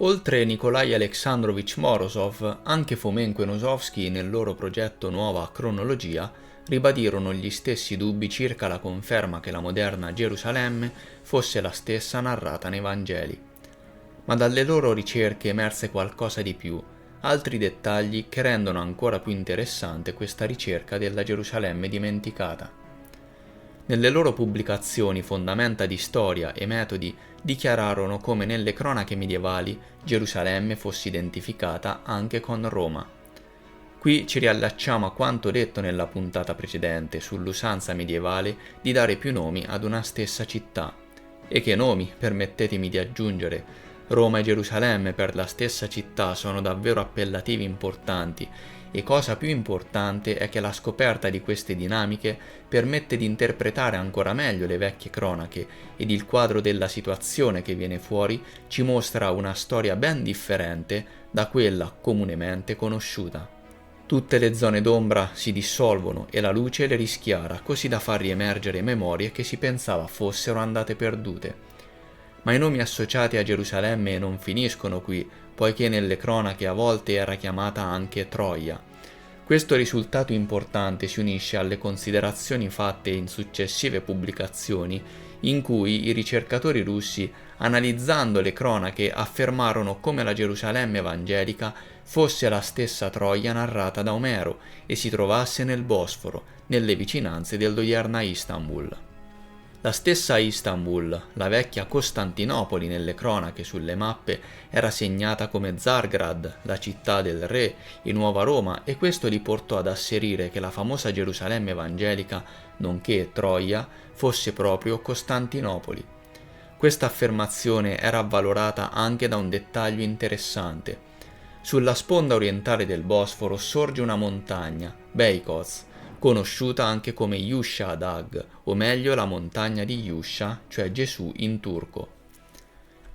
Oltre Nikolai Aleksandrovich Morozov, anche Fomenko e Nosovsky nel loro progetto Nuova Cronologia ribadirono gli stessi dubbi circa la conferma che la moderna Gerusalemme fosse la stessa narrata nei Vangeli. Ma dalle loro ricerche emerse qualcosa di più, altri dettagli che rendono ancora più interessante questa ricerca della Gerusalemme dimenticata. Nelle loro pubblicazioni Fondamenta di storia e metodi dichiararono come nelle cronache medievali Gerusalemme fosse identificata anche con Roma. Qui ci riallacciamo a quanto detto nella puntata precedente sull'usanza medievale di dare più nomi ad una stessa città. E che nomi, permettetemi di aggiungere. Roma e Gerusalemme per la stessa città sono davvero appellativi importanti e cosa più importante è che la scoperta di queste dinamiche permette di interpretare ancora meglio le vecchie cronache ed il quadro della situazione che viene fuori ci mostra una storia ben differente da quella comunemente conosciuta. Tutte le zone d'ombra si dissolvono e la luce le rischiara così da far riemergere memorie che si pensava fossero andate perdute. Ma i nomi associati a Gerusalemme non finiscono qui, poiché nelle cronache a volte era chiamata anche Troia. Questo risultato importante si unisce alle considerazioni fatte in successive pubblicazioni, in cui i ricercatori russi, analizzando le cronache, affermarono come la Gerusalemme evangelica fosse la stessa Troia narrata da Omero e si trovasse nel Bosforo, nelle vicinanze dell'odierna Istanbul. La stessa Istanbul, la vecchia Costantinopoli nelle cronache sulle mappe, era segnata come Zargrad, la città del re, e Nuova Roma, e questo li portò ad asserire che la famosa Gerusalemme evangelica, nonché Troia, fosse proprio Costantinopoli. Questa affermazione era avvalorata anche da un dettaglio interessante. Sulla sponda orientale del Bosforo sorge una montagna, Beykoz, conosciuta anche come Yusha Adag, o meglio la montagna di Yusha, cioè Gesù in turco.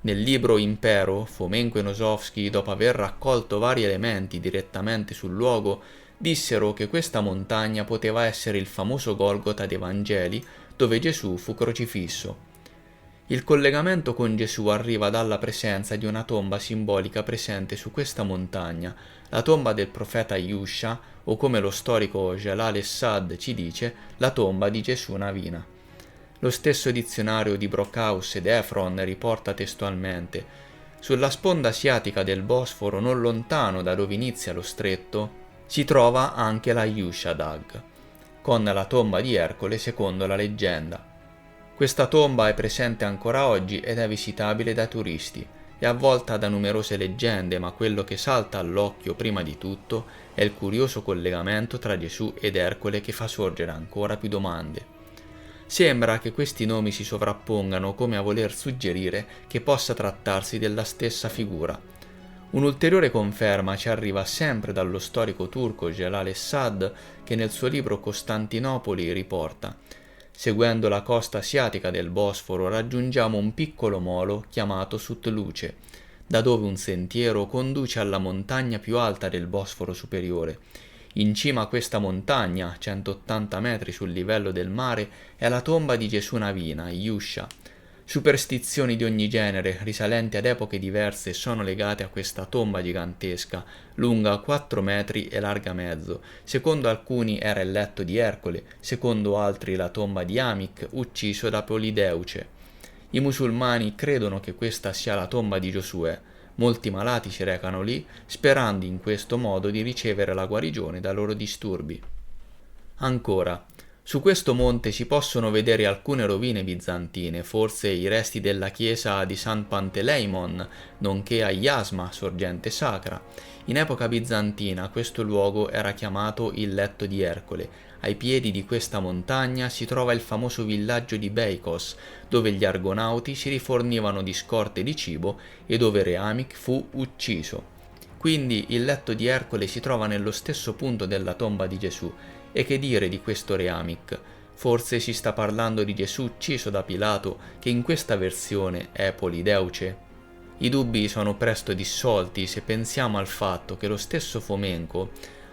Nel libro Impero, Fomenko e Nosovsky, dopo aver raccolto vari elementi direttamente sul luogo, dissero che questa montagna poteva essere il famoso Golgota dei Vangeli, dove Gesù fu crocifisso. Il collegamento con Gesù arriva dalla presenza di una tomba simbolica presente su questa montagna, la tomba del profeta Yusha, o come lo storico Jalal Essad ci dice, la tomba di Gesù Navina. Lo stesso dizionario di Brockhaus ed Efron riporta testualmente: sulla sponda asiatica del Bosforo, non lontano da dove inizia lo stretto, si trova anche la Yushadhag, con la tomba di Ercole secondo la leggenda. Questa tomba è presente ancora oggi ed è visitabile dai turisti. È avvolta da numerose leggende, ma quello che salta all'occhio prima di tutto è il curioso collegamento tra Gesù ed Ercole che fa sorgere ancora più domande. Sembra che questi nomi si sovrappongano come a voler suggerire che possa trattarsi della stessa figura. Un'ulteriore conferma ci arriva sempre dallo storico turco Jalal Essad, che nel suo libro Costantinopoli riporta: seguendo la costa asiatica del Bosforo raggiungiamo un piccolo molo chiamato Sutluce, da dove un sentiero conduce alla montagna più alta del Bosforo superiore. In cima a questa montagna, 180 metri sul livello del mare, è la tomba di Gesù Navina, Yusha. Superstizioni di ogni genere, risalenti ad epoche diverse, sono legate a questa tomba gigantesca, lunga 4 metri e larga mezzo. Secondo alcuni era il letto di Ercole, secondo altri la tomba di Amic, ucciso da Polideuce. I musulmani credono che questa sia la tomba di Giosuè. Molti malati si recano lì, sperando in questo modo di ricevere la guarigione dai loro disturbi. Ancora, su questo monte si possono vedere alcune rovine bizantine, forse i resti della chiesa di San Panteleimon, nonché a Iasma, sorgente sacra. In epoca bizantina questo luogo era chiamato il letto di Ercole. Ai piedi di questa montagna si trova il famoso villaggio di Beikos, dove gli argonauti si rifornivano di scorte di cibo e dove Re Amic fu ucciso. Quindi il letto di Ercole si trova nello stesso punto della tomba di Gesù. E che dire di questo Re Amic? Forse si sta parlando di Gesù ucciso da Pilato, che in questa versione è Polideuce? I dubbi sono presto dissolti se pensiamo al fatto che lo stesso Fomenko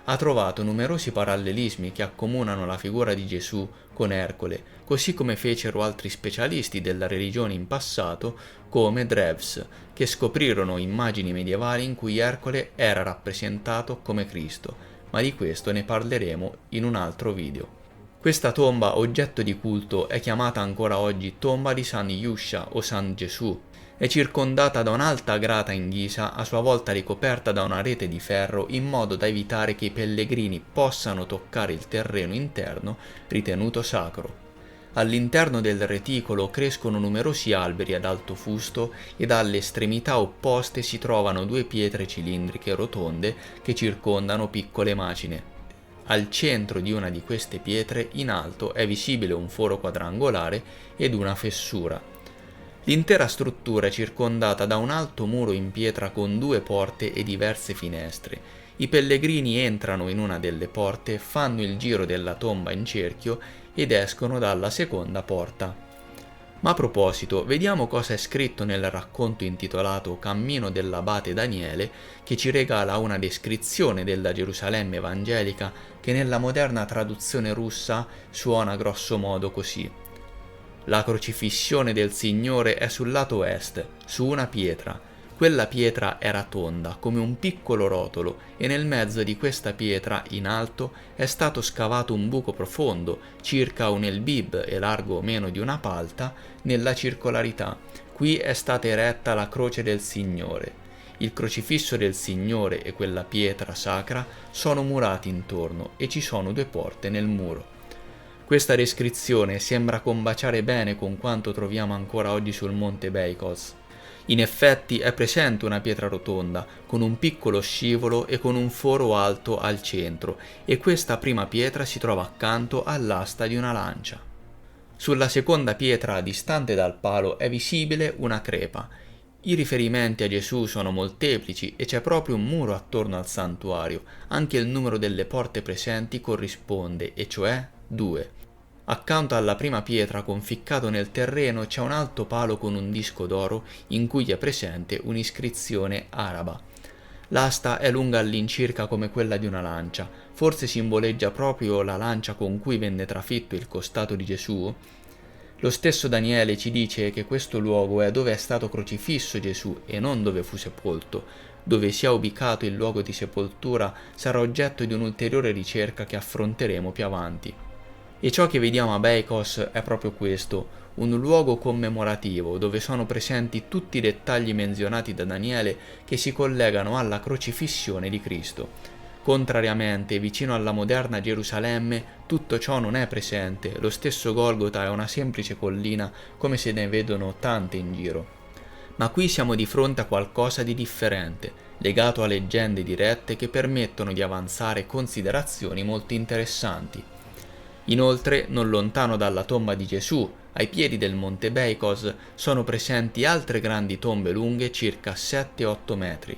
ha trovato numerosi parallelismi che accomunano la figura di Gesù con Ercole, così come fecero altri specialisti della religione in passato come Drews, che scoprirono immagini medievali in cui Ercole era rappresentato come Cristo, ma di questo ne parleremo in un altro video. Questa tomba, oggetto di culto, è chiamata ancora oggi tomba di San Yusha o San Gesù. È circondata da un'alta grata in ghisa, a sua volta ricoperta da una rete di ferro in modo da evitare che i pellegrini possano toccare il terreno interno ritenuto sacro. All'interno del reticolo crescono numerosi alberi ad alto fusto e dalle estremità opposte si trovano due pietre cilindriche rotonde che circondano piccole macine. Al centro di una di queste pietre in alto è visibile un foro quadrangolare ed una fessura. L'intera struttura è circondata da un alto muro in pietra con due porte e diverse finestre. I pellegrini entrano in una delle porte, fanno il giro della tomba in cerchio ed escono dalla seconda porta. Ma a proposito, vediamo cosa è scritto nel racconto intitolato Cammino dell'abate Daniele, che ci regala una descrizione della Gerusalemme evangelica che nella moderna traduzione russa suona grosso modo così. La crocifissione del Signore è sul lato est, su una pietra. Quella pietra era tonda, come un piccolo rotolo, e nel mezzo di questa pietra, in alto, è stato scavato un buco profondo, circa un elbib e largo meno di una palta, nella circolarità. Qui è stata eretta la croce del Signore. Il crocifisso del Signore e quella pietra sacra sono murati intorno e ci sono due porte nel muro. Questa descrizione sembra combaciare bene con quanto troviamo ancora oggi sul monte Beikos. In effetti è presente una pietra rotonda, con un piccolo scivolo e con un foro alto al centro, e questa prima pietra si trova accanto all'asta di una lancia. Sulla seconda pietra, distante dal palo, è visibile una crepa. I riferimenti a Gesù sono molteplici e c'è proprio un muro attorno al santuario. Anche il numero delle porte presenti corrisponde, e cioè 2. Accanto alla prima pietra conficcato nel terreno c'è un alto palo con un disco d'oro in cui è presente un'iscrizione araba. L'asta è lunga all'incirca come quella di una lancia, forse simboleggia proprio la lancia con cui venne trafitto il costato di Gesù. Lo stesso Daniele ci dice che questo luogo è dove è stato crocifisso Gesù e non dove fu sepolto. Dove sia ubicato il luogo di sepoltura sarà oggetto di un'ulteriore ricerca che affronteremo più avanti. E ciò che vediamo a Beikos è proprio questo, un luogo commemorativo dove sono presenti tutti i dettagli menzionati da Daniele che si collegano alla crocifissione di Cristo. Contrariamente, vicino alla moderna Gerusalemme, tutto ciò non è presente, lo stesso Golgota è una semplice collina come se ne vedono tante in giro. Ma qui siamo di fronte a qualcosa di differente, legato a leggende dirette che permettono di avanzare considerazioni molto interessanti. Inoltre, non lontano dalla tomba di Gesù, ai piedi del monte Beikos, sono presenti altre grandi tombe lunghe circa 7-8 metri.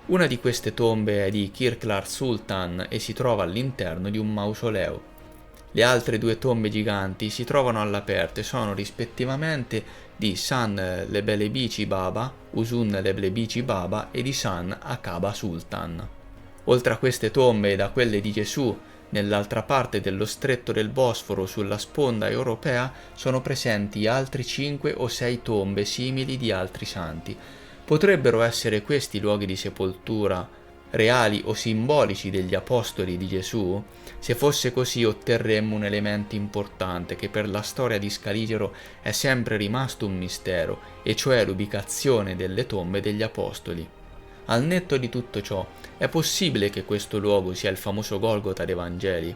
Una di queste tombe è di Kirklar Sultan e si trova all'interno di un mausoleo. Le altre due tombe giganti si trovano all'aperto e sono rispettivamente di San Lebelebici Baba, Usun Leblebici Baba e di San Akaba Sultan. Oltre a queste tombe e a quelle di Gesù, nell'altra parte dello stretto del Bosforo sulla sponda europea sono presenti altri 5 o 6 tombe simili di altri santi. Potrebbero essere questi luoghi di sepoltura reali o simbolici degli apostoli di Gesù? Se fosse così otterremmo un elemento importante che per la storia di Scaligero è sempre rimasto un mistero, e cioè l'ubicazione delle tombe degli apostoli. Al netto di tutto ciò, è possibile che questo luogo sia il famoso Golgota dei Vangeli?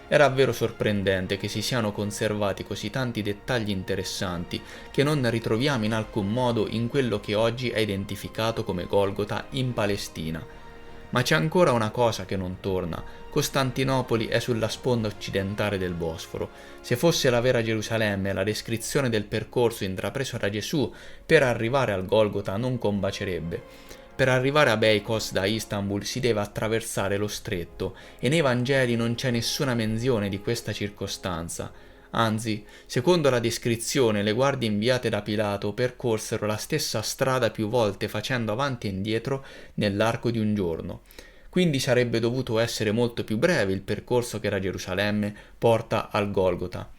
È davvero sorprendente che si siano conservati così tanti dettagli interessanti che non ritroviamo in alcun modo in quello che oggi è identificato come Golgota in Palestina. Ma c'è ancora una cosa che non torna. Costantinopoli è sulla sponda occidentale del Bosforo. Se fosse la vera Gerusalemme, la descrizione del percorso intrapreso da Gesù per arrivare al Golgota non combacerebbe. Per arrivare a Beikos da Istanbul si deve attraversare lo stretto e nei Vangeli non c'è nessuna menzione di questa circostanza. Anzi, secondo la descrizione, le guardie inviate da Pilato percorsero la stessa strada più volte facendo avanti e indietro nell'arco di un giorno. quindi sarebbe dovuto essere molto più breve il percorso che da Gerusalemme porta al Golgota.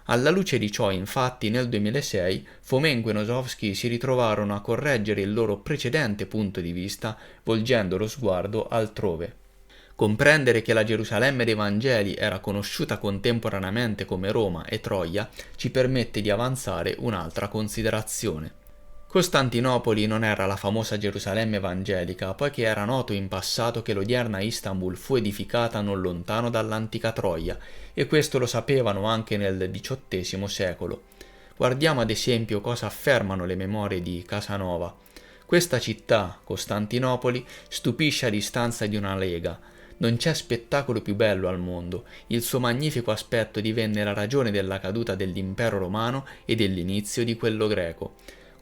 Alla luce di ciò, infatti, nel 2006 Fomenko e Nosovsky si ritrovarono a correggere il loro precedente punto di vista, volgendo lo sguardo altrove. Comprendere che la Gerusalemme dei Vangeli era conosciuta contemporaneamente come Roma e Troia ci permette di avanzare un'altra considerazione. Costantinopoli non era la famosa Gerusalemme evangelica, poiché era noto in passato che l'odierna Istanbul fu edificata non lontano dall'antica Troia, e questo lo sapevano anche nel XVIII secolo. Guardiamo ad esempio cosa affermano le memorie di Casanova. Questa città, Costantinopoli, stupisce a distanza di una lega. Non c'è spettacolo più bello al mondo. Il suo magnifico aspetto divenne la ragione della caduta dell'impero romano e dell'inizio di quello greco.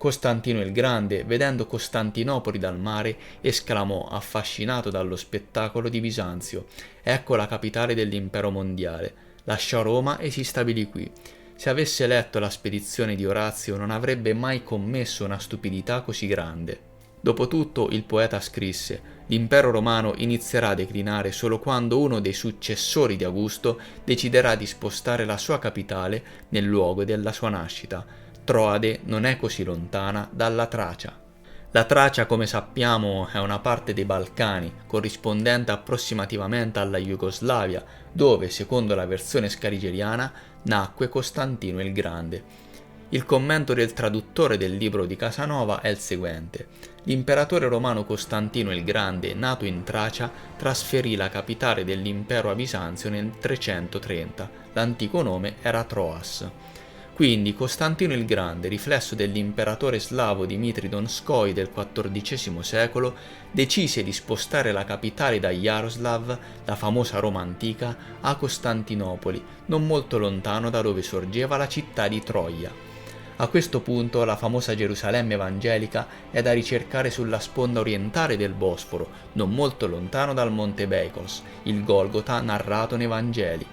Costantino il Grande, vedendo Costantinopoli dal mare, esclamò, affascinato dallo spettacolo di Bisanzio: «Ecco la capitale dell'impero mondiale». Lasciò Roma e si stabilì qui. Se avesse letto la spedizione di Orazio non avrebbe mai commesso una stupidità così grande. Dopotutto il poeta scrisse: «L'impero romano inizierà a declinare solo quando uno dei successori di Augusto deciderà di spostare la sua capitale nel luogo della sua nascita. Troade non è così lontana dalla Tracia». La Tracia, come sappiamo, è una parte dei Balcani, corrispondente approssimativamente alla Jugoslavia, dove, secondo la versione scarigeriana, nacque Costantino il Grande. Il commento del traduttore del libro di Casanova è il seguente: l'imperatore romano Costantino il Grande, nato in Tracia, trasferì la capitale dell'impero a Bisanzio nel 330. L'antico nome era Troas. Quindi Costantino il Grande, riflesso dell'imperatore slavo Dimitri Donskoj del XIV secolo, decise di spostare la capitale da Jaroslav, la famosa Roma antica, a Costantinopoli, non molto lontano da dove sorgeva la città di Troia. A questo punto la famosa Gerusalemme evangelica è da ricercare sulla sponda orientale del Bosforo, non molto lontano dal Monte Beikos, il Golgota narrato nei Vangeli.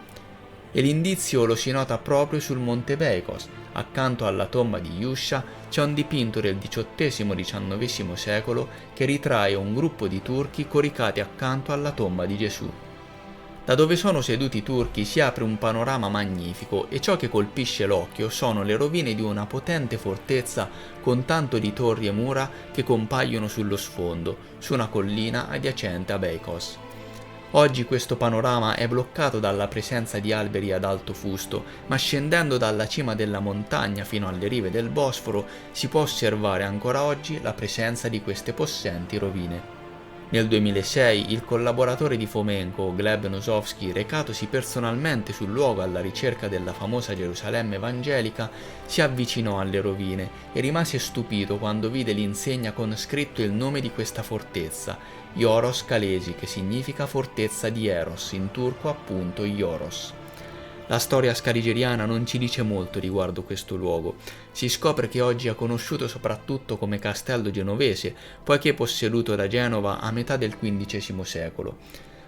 E l'indizio lo si nota proprio sul Monte Beikos. Accanto alla tomba di Yusha c'è un dipinto del XVIII-XIX secolo che ritrae un gruppo di turchi coricati accanto alla tomba di Gesù. Da dove sono seduti i turchi si apre un panorama magnifico e ciò che colpisce l'occhio sono le rovine di una potente fortezza con tanto di torri e mura che compaiono sullo sfondo, su una collina adiacente a Beikos. Oggi questo panorama è bloccato dalla presenza di alberi ad alto fusto, ma scendendo dalla cima della montagna fino alle rive del Bosforo si può osservare ancora oggi la presenza di queste possenti rovine. Nel 2006 il collaboratore di Fomenko, Gleb Nosovsky, recatosi personalmente sul luogo alla ricerca della famosa Gerusalemme evangelica, si avvicinò alle rovine e rimase stupito quando vide l'insegna con scritto il nome di questa fortezza, Ioros Kalesi, che significa fortezza di Eros, in turco appunto Ioros. La storia scarigeriana non ci dice molto riguardo questo luogo. Si scopre che oggi è conosciuto soprattutto come Castello Genovese, poiché posseduto da Genova a metà del XV secolo.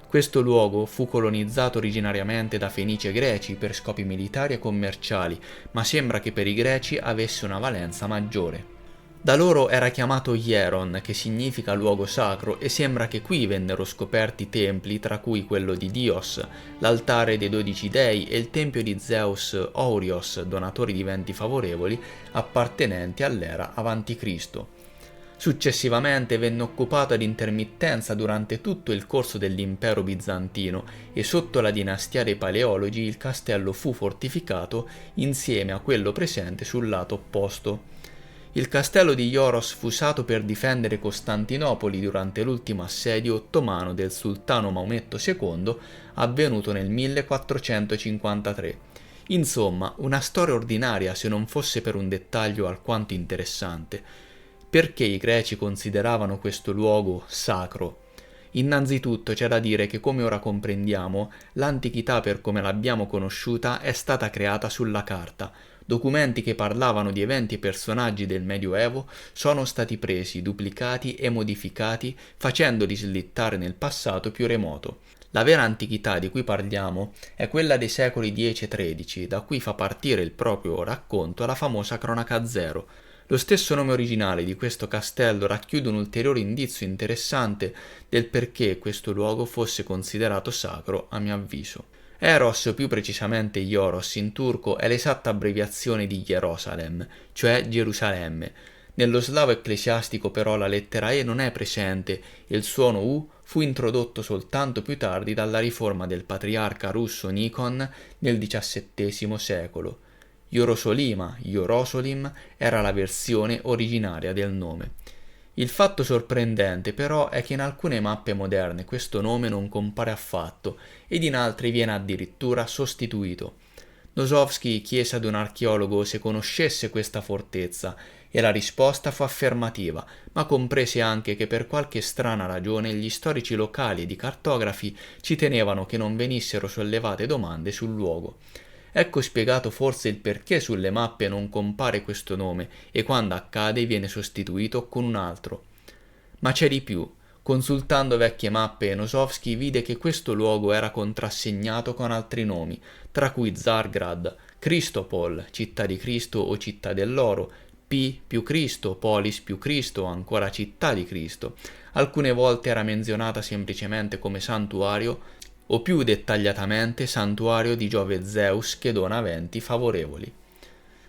Questo luogo fu colonizzato originariamente da Fenici e Greci per scopi militari e commerciali, ma sembra che per i Greci avesse una valenza maggiore. Da loro era chiamato Hieron, che significa luogo sacro, e sembra che qui vennero scoperti templi, tra cui quello di Dios, l'altare dei 12 dei e il tempio di Zeus Ourios, donatori di venti favorevoli, appartenenti all'era a.C. Successivamente venne occupato ad intermittenza durante tutto il corso dell'impero bizantino e sotto la dinastia dei Paleologi il castello fu fortificato insieme a quello presente sul lato opposto. Il castello di Ioros fu usato per difendere Costantinopoli durante l'ultimo assedio ottomano del sultano Maometto II, avvenuto nel 1453. Insomma, una storia ordinaria se non fosse per un dettaglio alquanto interessante. Perché i greci consideravano questo luogo sacro? Innanzitutto c'è da dire che, come ora comprendiamo, l'antichità per come l'abbiamo conosciuta è stata creata sulla carta. Documenti che parlavano di eventi e personaggi del Medioevo sono stati presi, duplicati e modificati, facendoli slittare nel passato più remoto. La vera antichità di cui parliamo è quella dei secoli X e XIII, da cui fa partire il proprio racconto la famosa Cronaca Zero. Lo stesso nome originale di questo castello racchiude un ulteriore indizio interessante del perché questo luogo fosse considerato sacro, a mio avviso. Eros, più precisamente Ioros in turco, è l'esatta abbreviazione di Jerusalem, cioè Gerusalemme. Nello slavo ecclesiastico però la lettera E non è presente e il suono U fu introdotto soltanto più tardi dalla riforma del patriarca russo Nikon nel XVII secolo. Jerosolim, era la versione originaria del nome. Il fatto sorprendente però è che in alcune mappe moderne questo nome non compare affatto ed in altre viene addirittura sostituito. Nosovsky chiese ad un archeologo se conoscesse questa fortezza e la risposta fu affermativa, ma comprese anche che per qualche strana ragione gli storici locali ed i cartografi ci tenevano che non venissero sollevate domande sul luogo. Ecco spiegato forse il perché sulle mappe non compare questo nome e quando accade viene sostituito con un altro. Ma c'è di più. Consultando vecchie mappe, Nosovsky vide che questo luogo era contrassegnato con altri nomi, tra cui Zargrad, Cristopol, città di Cristo o città dell'oro, più Cristo, Polis più Cristo, ancora città di Cristo. Alcune volte era menzionata semplicemente come santuario o più dettagliatamente santuario di Giove Zeus che dona venti favorevoli.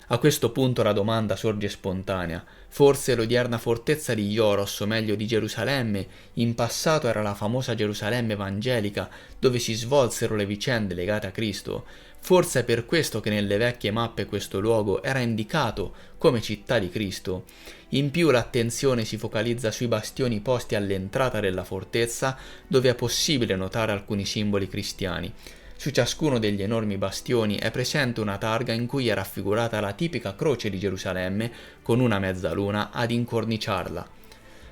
A questo punto la domanda sorge spontanea. Forse l'odierna fortezza di Ioros, o meglio di Gerusalemme, in passato era la famosa Gerusalemme evangelica, dove si svolsero le vicende legate a Cristo. Forse è per questo che nelle vecchie mappe questo luogo era indicato come città di Cristo. In più l'attenzione si focalizza sui bastioni posti all'entrata della fortezza, dove è possibile notare alcuni simboli cristiani. Su ciascuno degli enormi bastioni è presente una targa in cui è raffigurata la tipica croce di Gerusalemme con una mezzaluna ad incorniciarla.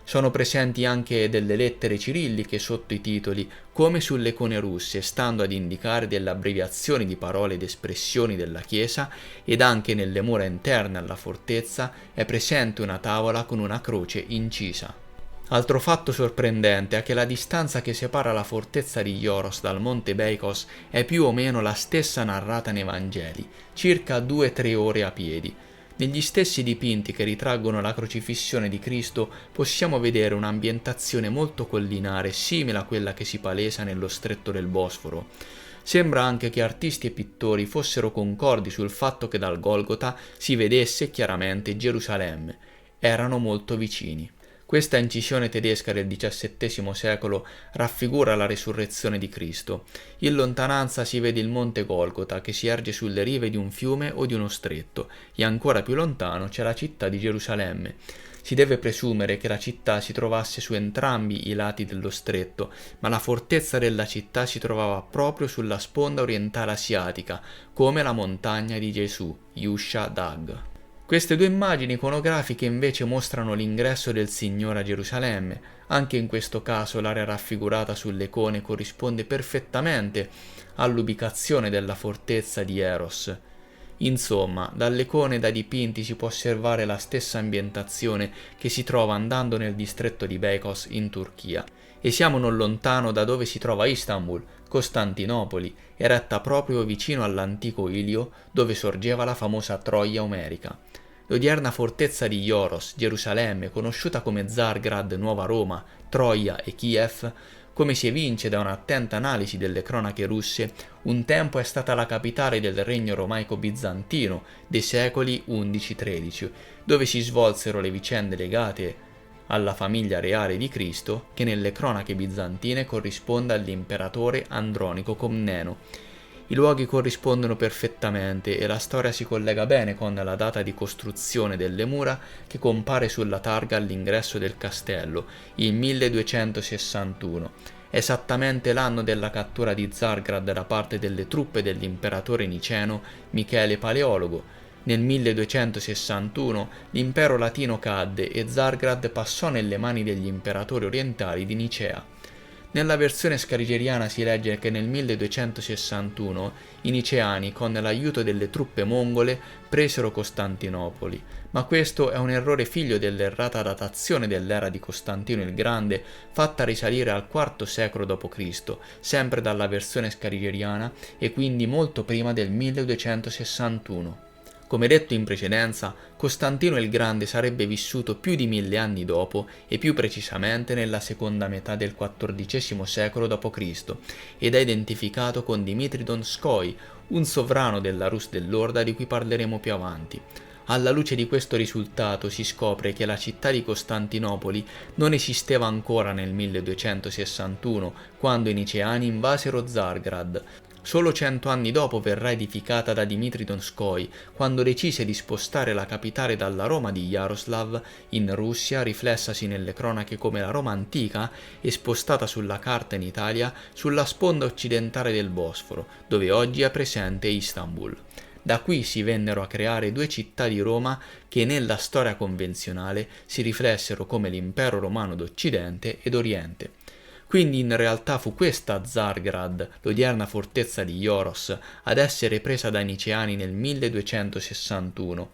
Sono presenti anche delle lettere cirilliche sotto i titoli, come sulle icone russe, stando ad indicare delle abbreviazioni di parole ed espressioni della Chiesa, ed anche nelle mura interne alla fortezza è presente una tavola con una croce incisa. Altro fatto sorprendente è che la distanza che separa la fortezza di Ioros dal monte Beikos è più o meno la stessa narrata nei Vangeli, circa 2-3 ore a piedi. Negli stessi dipinti che ritraggono la crocifissione di Cristo possiamo vedere un'ambientazione molto collinare, simile a quella che si palesa nello stretto del Bosforo. Sembra anche che artisti e pittori fossero concordi sul fatto che dal Golgota si vedesse chiaramente Gerusalemme. Erano molto vicini. Questa incisione tedesca del XVII secolo raffigura la resurrezione di Cristo. In lontananza si vede il monte Golgota che si erge sulle rive di un fiume o di uno stretto e ancora più lontano c'è la città di Gerusalemme. Si deve presumere che la città si trovasse su entrambi i lati dello stretto, ma la fortezza della città si trovava proprio sulla sponda orientale asiatica, come la montagna di Gesù, Yusha Dag. Queste due immagini iconografiche invece mostrano l'ingresso del Signore a Gerusalemme. Anche in questo caso l'area raffigurata sulle icone corrisponde perfettamente all'ubicazione della fortezza di Eros. Insomma, dalle icone e dai dipinti si può osservare la stessa ambientazione che si trova andando nel distretto di Beykoz in Turchia. E siamo non lontano da dove si trova Istanbul, Costantinopoli, eretta proprio vicino all'antico Ilio, dove sorgeva la famosa Troia omerica. L'odierna fortezza di Ioros, Gerusalemme, conosciuta come Zargrad, Nuova Roma, Troia e Kiev, come si evince da un'attenta analisi delle cronache russe, un tempo è stata la capitale del regno romaico bizantino dei secoli XI-XIII, dove si svolsero le vicende legate alla famiglia reale di Cristo, che nelle cronache bizantine corrisponde all'imperatore Andronico Comneno. I luoghi corrispondono perfettamente e la storia si collega bene con la data di costruzione delle mura che compare sulla targa all'ingresso del castello, il 1261, esattamente l'anno della cattura di Zargrad da parte delle truppe dell'imperatore niceno Michele Paleologo. Nel 1261 l'impero latino cadde e Zargrad passò nelle mani degli imperatori orientali di Nicea. Nella versione scarigeriana si legge che nel 1261 i Niceani, con l'aiuto delle truppe mongole, presero Costantinopoli, ma questo è un errore figlio dell'errata datazione dell'era di Costantino il Grande, fatta risalire al IV secolo d.C., sempre dalla versione scarigeriana e quindi molto prima del 1261. Come detto in precedenza, Costantino il Grande sarebbe vissuto più di 1000 anni dopo e più precisamente nella seconda metà del XIV secolo d.C. ed è identificato con Dimitri Donskoi, un sovrano della Rus dell'Orda di cui parleremo più avanti. Alla luce di questo risultato si scopre che la città di Costantinopoli non esisteva ancora nel 1261, quando i Niceani invasero Zargrad. Solo 100 anni dopo verrà edificata da Dimitri Donskoi, quando decise di spostare la capitale dalla Roma di Jaroslav, in Russia, riflessasi nelle cronache come la Roma antica, e spostata sulla carta in Italia, sulla sponda occidentale del Bosforo, dove oggi è presente Istanbul. Da qui si vennero a creare due città di Roma che nella storia convenzionale si riflessero come l'impero romano d'Occidente ed Oriente. Quindi in realtà fu questa Zargrad, l'odierna fortezza di Ioros, ad essere presa dai Niceani nel 1261.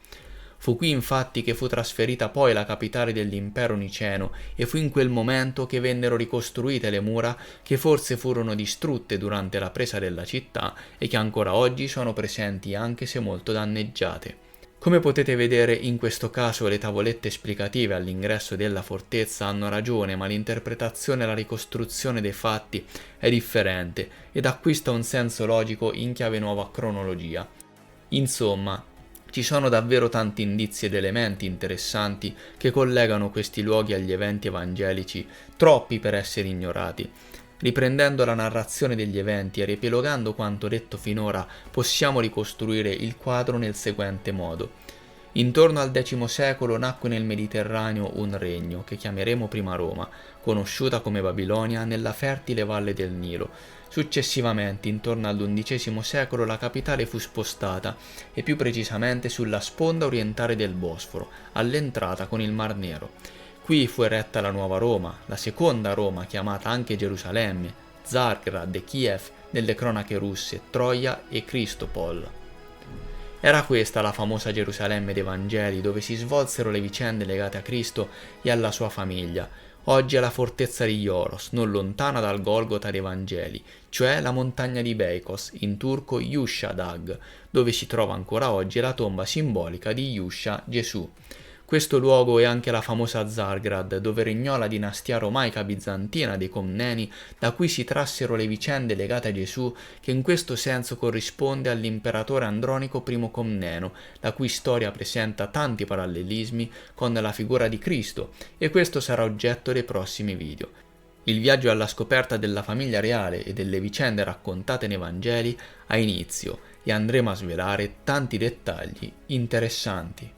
Fu qui infatti che fu trasferita poi la capitale dell'impero niceno e fu in quel momento che vennero ricostruite le mura che forse furono distrutte durante la presa della città e che ancora oggi sono presenti anche se molto danneggiate. Come potete vedere, in questo caso le tavolette esplicative all'ingresso della fortezza hanno ragione, ma l'interpretazione e la ricostruzione dei fatti è differente ed acquista un senso logico in chiave nuova cronologia. Insomma, ci sono davvero tanti indizi ed elementi interessanti che collegano questi luoghi agli eventi evangelici, troppi per essere ignorati. Riprendendo la narrazione degli eventi e riepilogando quanto detto finora, possiamo ricostruire il quadro nel seguente modo. Intorno al X secolo nacque nel Mediterraneo un regno, che chiameremo prima Roma, conosciuta come Babilonia, nella fertile valle del Nilo. Successivamente, intorno all'XI secolo, la capitale fu spostata, e più precisamente sulla sponda orientale del Bosforo, all'entrata con il Mar Nero. Qui fu eretta la nuova Roma, la seconda Roma, chiamata anche Gerusalemme, Zargrad e Kiev nelle cronache russe, Troia e Cristopol. Era questa la famosa Gerusalemme dei Vangeli, dove si svolsero le vicende legate a Cristo e alla sua famiglia. Oggi è la fortezza di Ioros, non lontana dal Golgota dei Vangeli, cioè la montagna di Beikos, in turco Yushadhag, dove si trova ancora oggi la tomba simbolica di Yusha, Gesù. Questo luogo è anche la famosa Zargrad, dove regnò la dinastia romaica bizantina dei Comneni, da cui si trassero le vicende legate a Gesù, che in questo senso corrisponde all'imperatore Andronico I Comneno, la cui storia presenta tanti parallelismi con la figura di Cristo, e questo sarà oggetto dei prossimi video. Il viaggio alla scoperta della famiglia reale e delle vicende raccontate nei Vangeli ha inizio, e andremo a svelare tanti dettagli interessanti.